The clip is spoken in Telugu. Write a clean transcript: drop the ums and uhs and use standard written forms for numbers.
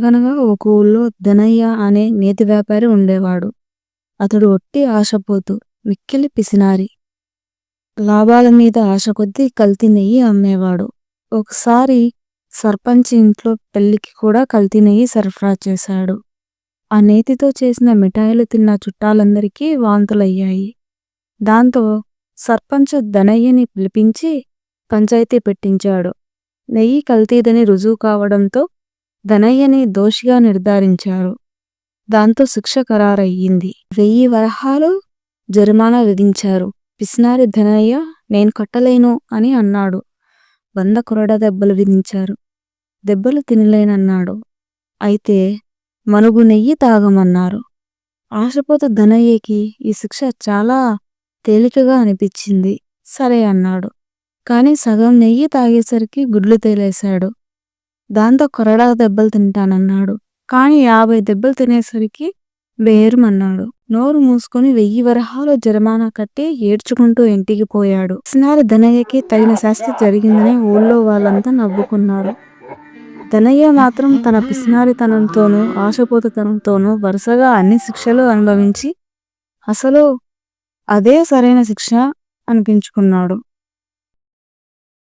అనగనగా ఒక ఊళ్ళో ధనయ్య అనే నేతి వ్యాపారి ఉండేవాడు. అతడు ఒట్టి ఆశపోతు, మిక్కిలి పిసినారి. లాభాల మీద ఆశ కొద్దీ కల్తీ నెయ్యి అమ్మేవాడు. ఒకసారి సర్పంచ్ ఇంట్లో పెళ్లికి కూడా కల్తీ నెయ్యి సరఫరా చేశాడు. ఆ నేతితో చేసిన మిఠాయిలు తిన్న చుట్టాలందరికీ వాంతులయ్యాయి. దాంతో సర్పంచ్ ధనయ్యని పిలిపించి పంచాయతీ పెట్టించాడు. నెయ్యి కల్తీదని రుజువు కావడంతో ధనయ్యని దోషిగా నిర్ధారించారు. దాంతో శిక్ష ఖరారయ్యింది. 1000 వరహాలు జరిమానా విధించారు. పిసినారి ధనయ్య నేను కట్టలేను అని అన్నాడు. 100 కొరడ దెబ్బలు విధించారు. దెబ్బలు తినలేనన్నాడు. అయితే మనుగు నెయ్యి తాగమన్నారు. ఆశపోత ధనయ్యకి ఈ శిక్ష చాలా తేలికగా అనిపించింది. సరే అన్నాడు. కానీ సగం నెయ్యి తాగేసరికి గుడ్లు తేలేశాడు. దాంతో కొరడా దెబ్బలు తింటానన్నాడు. కానీ 50 దెబ్బలు తినేసరికి బేరుమన్నాడు. నోరు మూసుకొని 1000 వరహాలు జరిమానా కట్టి ఏడ్చుకుంటూ ఇంటికి పోయాడు. పిసినారి ధనయ్యకి తగిన శాస్తి జరిగిందని ఊళ్ళో వాళ్ళంతా నవ్వుకున్నారు. ధనయ్య మాత్రం తన పిసినారితనంతోనూ ఆశపోతుతనంతోనూ వరుసగా అన్ని శిక్షలు అనుభవించి అసలు అదే సరైన శిక్ష అనిపించుకున్నాడు.